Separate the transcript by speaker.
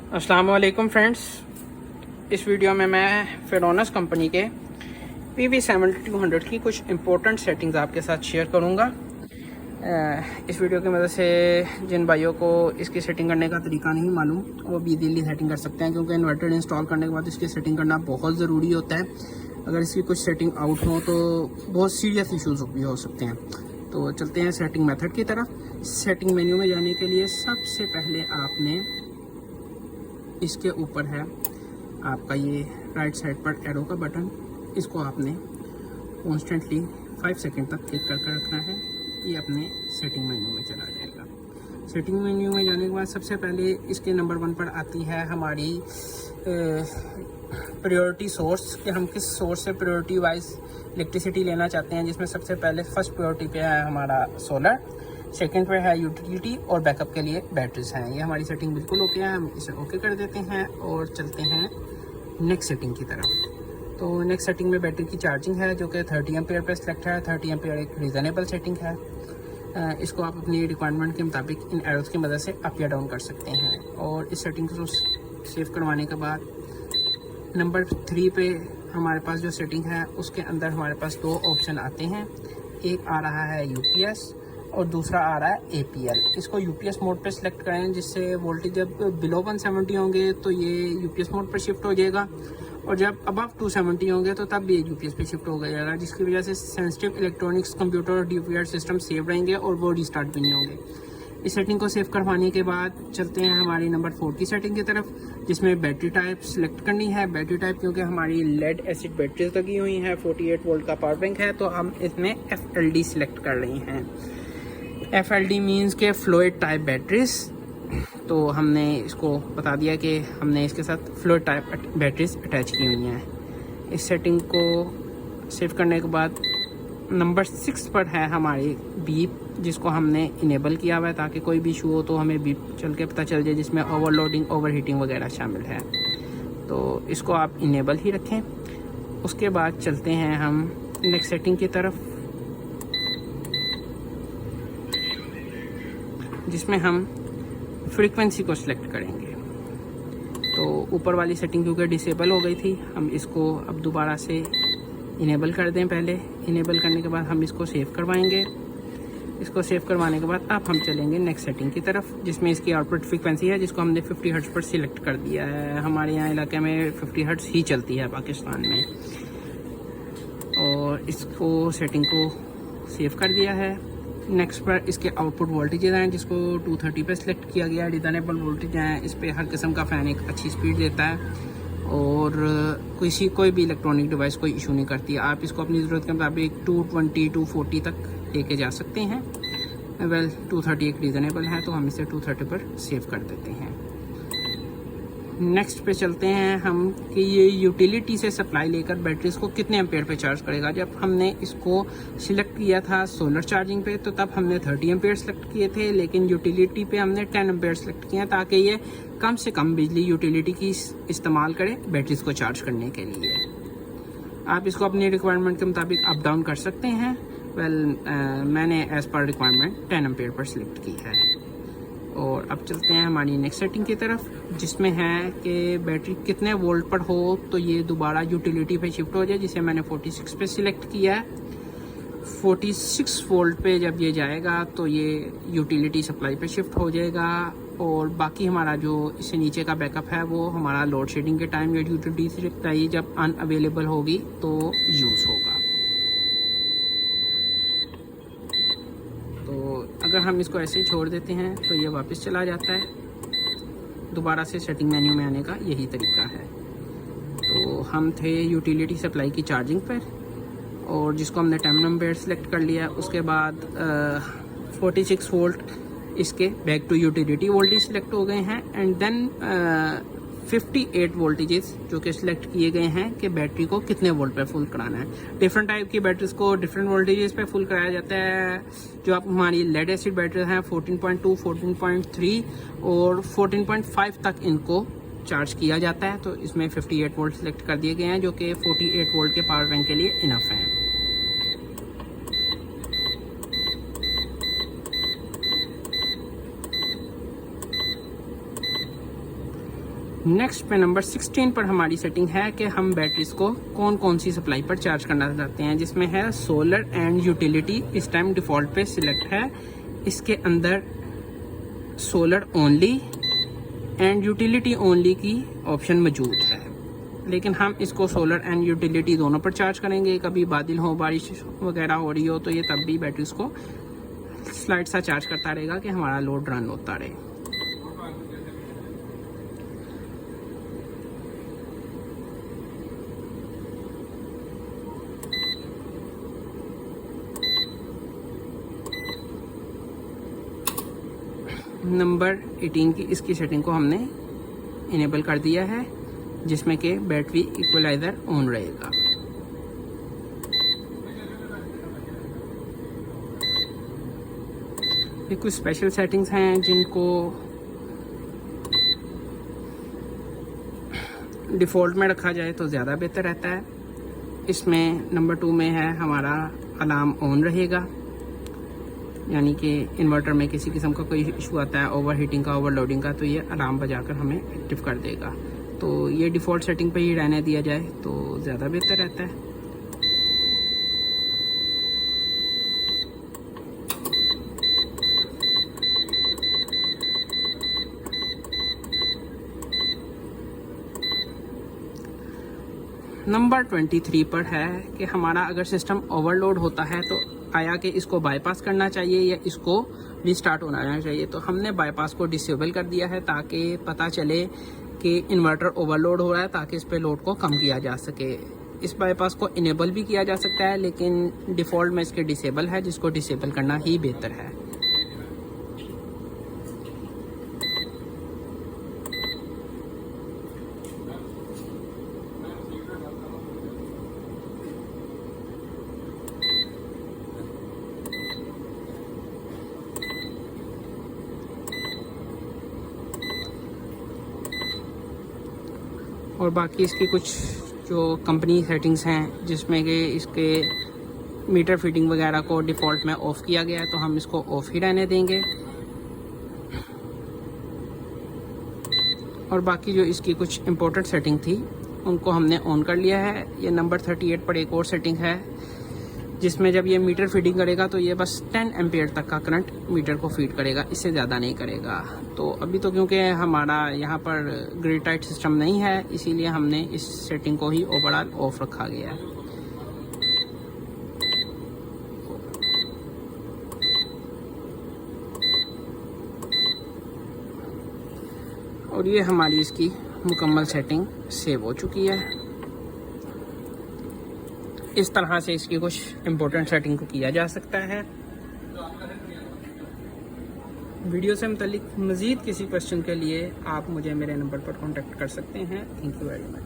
Speaker 1: अस्सलाम वालेकुम फ्रेंड्स। इस वीडियो में मैं फेरोनस कंपनी के PV7200 की कुछ इम्पोर्टेंट सेटिंग्स आपके साथ शेयर करूंगा। इस वीडियो की मदद से जिन भाइयों को इसकी सेटिंग करने का तरीका नहीं मालूम वो भी इजीली सेटिंग कर सकते हैं, क्योंकि इन्वर्टर इंस्टॉल करने के बाद इसकी सेटिंग करना बहुत ज़रूरी होता है। अगर इसकी कुछ सेटिंग आउट हो तो बहुत सीरियस इशूज़ भी हो सकते हैं। तो चलते हैं सेटिंग मेथड की तरफ। सेटिंग मेन्यू में जाने के लिए सबसे पहले आपने इसके ऊपर है आपका ये राइट साइड पर एरो का बटन, इसको आपने कॉन्स्टेंटली 5 सेकंड तक क्लिक करके रखना है। ये अपने सेटिंग मेन्यू में चला जाएगा। सेटिंग मेन्यू में जाने के बाद सबसे पहले इसके नंबर 1 पर आती है हमारी प्रायोरिटी सोर्स, कि हम किस सोर्स से प्रायोरिटी वाइज इलेक्ट्रिसिटी लेना चाहते हैं, जिसमें सबसे पहले फर्स्ट प्रायोरिटी पे है हमारा सोलर, सेकंड पे है यूटिलिटी और बैकअप के लिए बैटरीज हैं। ये हमारी सेटिंग बिल्कुल ओके है, हम इसे ओके कर देते हैं और चलते हैं नेक्स्ट सेटिंग की तरफ। तो नेक्स्ट सेटिंग में बैटरी की चार्जिंग है जो कि 30 एम्पेयर पर सिलेक्ट है। 30 एम्पेयर एक रीज़नेबल सेटिंग है। इसको आप अपनी रिक्वायरमेंट के मुताबिक इन एरोज़ की मदद से अप या डाउन कर सकते हैं। और इस सेटिंग को सेव करवाने के बाद नंबर 3 पे हमारे पास जो सेटिंग है उसके अंदर हमारे पास 2 ऑप्शन आते हैं। एक आ रहा है UPS और दूसरा आ रहा है APL। इसको UPS मोड पे सिलेक्ट करें, जिससे वोल्टेज जब बिलो 170 होंगे तो ये UPS मोड पर शिफ्ट हो जाएगा, और जब अबव 270 होंगे तो तब भी UPS पे शिफ्ट हो जाएगा, जिसकी वजह से सेंसिटिव इलेक्ट्रॉनिक्स, कंप्यूटर और DVR सिस्टम सेव रहेंगे और वो रिस्टार्ट भी नहीं होंगे। इस सेटिंग को सेव करवाने के बाद चलते हैं हमारी नंबर 4 की सेटिंग की तरफ, जिसमें बैटरी टाइप सिलेक्ट करनी है। बैटरी टाइप क्योंकि हमारी लेड एसिड बैटरीज लगी हुई हैं, 48 वोल्ट का पावर बैंक है, तो हम इसमें FLD सिलेक्ट कर रही हैं। FLD मीन्स के फ्लूइड टाइप बैटरीज। तो हमने इसको बता दिया कि हमने इसके साथ फ्लूइड टाइप बैटरीज अटैच की हुई हैं। इस सेटिंग को सेव करने के बाद नंबर 6 पर है हमारी बीप, जिसको हमने इनेबल किया हुआ है ताकि कोई भी इशू हो तो हमें बीप चल के पता चल जाए, जिसमें ओवरलोडिंग, ओवरहीटिंग वगैरह शामिल है। तो इसको आप इनेबल ही रखें। उसके बाद चलते हैं हम नेक्स्ट सेटिंग की तरफ, जिसमें हम फ्रीक्वेंसी को सिलेक्ट करेंगे। तो ऊपर वाली सेटिंग क्योंकि डिसेबल हो गई थी, हम इसको अब दोबारा से इनेबल कर दें। पहले इनेबल करने के बाद हम इसको सेव करवाएंगे। इसको सेव करवाने के बाद अब हम चलेंगे नेक्स्ट सेटिंग की तरफ, जिसमें इसकी आउटपुट फ्रीक्वेंसी है, जिसको हमने 50 हर्ट्ज पर सिलेक्ट कर दिया है। हमारे यहाँ इलाके में 50 हर्ट्ज ही चलती है पाकिस्तान में। और इसको सेटिंग को सेव कर दिया है। नेक्स्ट पर इसके आउटपुट वोल्टेजेस हैं, जिसको 230 पे सिलेक्ट किया गया है। रिजनेबल वोल्टेज हैं, इस पर हर किस्म का फ़ैन एक अच्छी स्पीड देता है और कोई भी इलेक्ट्रॉनिक डिवाइस कोई इशू नहीं करती। आप इसको अपनी ज़रूरत के मुताबिक 220 240 तक लेके जा सकते हैं। 230 एक रीज़नेबल है, तो हम इसे 230 पर सेव कर देते हैं। नेक्स्ट पे चलते हैं हम कि ये यूटिलिटी से सप्लाई लेकर बैटरीज को कितने एम्पेयर पे चार्ज करेगा। जब हमने इसको सिलेक्ट किया था सोलर चार्जिंग पे तो तब हमने 30 एम्पेयर सेलेक्ट किए थे, लेकिन यूटिलिटी पे हमने 10 एम्पेयर सेलेक्ट किए ताकि ये कम से कम बिजली यूटिलिटी की इस्तेमाल करे बैटरीज को चार्ज करने के लिए। आप इसको अपनी रिक्वायरमेंट के मुताबिक अप डाउन कर सकते हैं। मैंने as per requirement 10 ampere per select की है। और अब चलते हैं हमारी नेक्स्ट सेटिंग की तरफ, जिसमें है कि बैटरी कितने वोल्ट पर हो तो ये दोबारा यूटिलिटी पे शिफ्ट हो जाए, जिसे मैंने 46 पे सिलेक्ट किया है। 46 वोल्ट पे जब ये जाएगा तो ये यूटिलिटी सप्लाई पे शिफ्ट हो जाएगा, और बाकी हमारा जो इससे नीचे का बैकअप है वो हमारा लोड शेडिंग के टाइम या यूटिलिटी सप्लाई जब अनअवेलेबल होगी तो यूज़ होगा। तो अगर हम इसको ऐसे ही छोड़ देते हैं तो ये वापस चला जाता है। दोबारा से सेटिंग मेन्यू में आने का यही तरीका है। तो हम थे यूटिलिटी सप्लाई की चार्जिंग पर, और जिसको हमने 10 एम्पेयर सेलेक्ट कर लिया। उसके बाद 46 वोल्ट इसके back to utility voltage select हो गए हैं, एंड देन 58 वोल्टेजेस जो कि सिलेक्ट किए गए हैं कि बैटरी को कितने वोल्ट पे फुल कराना है। डिफरेंट टाइप की बैटरीज को डिफरेंट वोल्टेजेस पे फुल कराया जाता है। जो आप हमारी लेड एसिड बैटरी हैं 14.2, 14.3 और 14.5 तक इनको चार्ज किया जाता है। तो इसमें 58 वोल्ट सिलेक्ट कर दिए गए हैं, जो कि 48 वोल्ट के पावर बैंक के लिए इनफ है। नेक्स्ट पे नंबर 16 पर हमारी सेटिंग है कि हम बैटरीज को कौन कौन सी सप्लाई पर चार्ज करना चाहते हैं, जिसमें है सोलर एंड यूटिलिटी। इस टाइम डिफ़ॉल्ट पे सिलेक्ट है। इसके अंदर solar only and utility only की ऑप्शन मौजूद है, लेकिन हम इसको सोलर एंड यूटिलिटी दोनों पर चार्ज करेंगे। कभी बादल हो, बारिश वगैरह हो रही हो तो ये तब भी बैटरीज को स्लाइड सा चार्ज करता रहेगा कि हमारा लोड रन होता रहे। नंबर 18 की इसकी सेटिंग को हमने इनेबल कर दिया है, जिसमें कि बैटरी इक्वलाइजर ऑन रहेगा। ये कुछ स्पेशल सेटिंग्स हैं जिनको डिफ़ॉल्ट में रखा जाए तो ज़्यादा बेहतर रहता है। इसमें नंबर 2 में है हमारा अलार्म ऑन रहेगा, यानी कि इन्वर्टर में किसी किस्म का कोई इशू आता है ओवर हीटिंग का, ओवरलोडिंग का, तो ये अलार्म बजाकर हमें एक्टिव कर देगा। तो ये डिफ़ॉल्ट सेटिंग पे ही रहने दिया जाए तो ज़्यादा बेहतर रहता है। नंबर 23 पर है कि हमारा अगर सिस्टम ओवरलोड होता है तो आया कि इसको बाईपास करना चाहिए या इसको रिस्टार्ट होना चाहिए। तो हमने बाईपास को डिसेबल कर दिया है ताकि पता चले कि इन्वर्टर ओवरलोड हो रहा है, ताकि इस पे लोड को कम किया जा सके। इस बाईपास को इनेबल भी किया जा सकता है, लेकिन डिफ़ॉल्ट में इसके डिसेबल है, जिसको डिसेबल करना ही बेहतर है। और बाकी इसकी कुछ जो कंपनी सेटिंग्स हैं, जिसमें कि इसके मीटर फीडिंग वगैरह को डिफ़ॉल्ट में ऑफ़ किया गया है, तो हम इसको ऑफ़ ही रहने देंगे। और बाकी जो इसकी कुछ इम्पोर्टेंट सेटिंग थी उनको हमने ऑन कर लिया है। ये नंबर 38 पर एक और सेटिंग है, जिसमें जब ये मीटर फीडिंग करेगा तो ये बस 10 एम्पियर तक का करंट मीटर को फीड करेगा, इससे ज़्यादा नहीं करेगा। तो अभी तो क्योंकि हमारा यहाँ पर ग्रिड टाइट सिस्टम नहीं है, इसीलिए हमने इस सेटिंग को ही ओवरऑल ऑफ रखा गया है। और ये हमारी इसकी मुकम्मल सेटिंग सेव हो चुकी है। इस तरह से इसकी कुछ इम्पोर्टेंट सेटिंग को किया जा सकता है। वीडियो से मुताल्लिक मज़ीद किसी क्वेश्चन के लिए आप मुझे मेरे नंबर पर कॉन्टैक्ट कर सकते हैं। Thank you very much.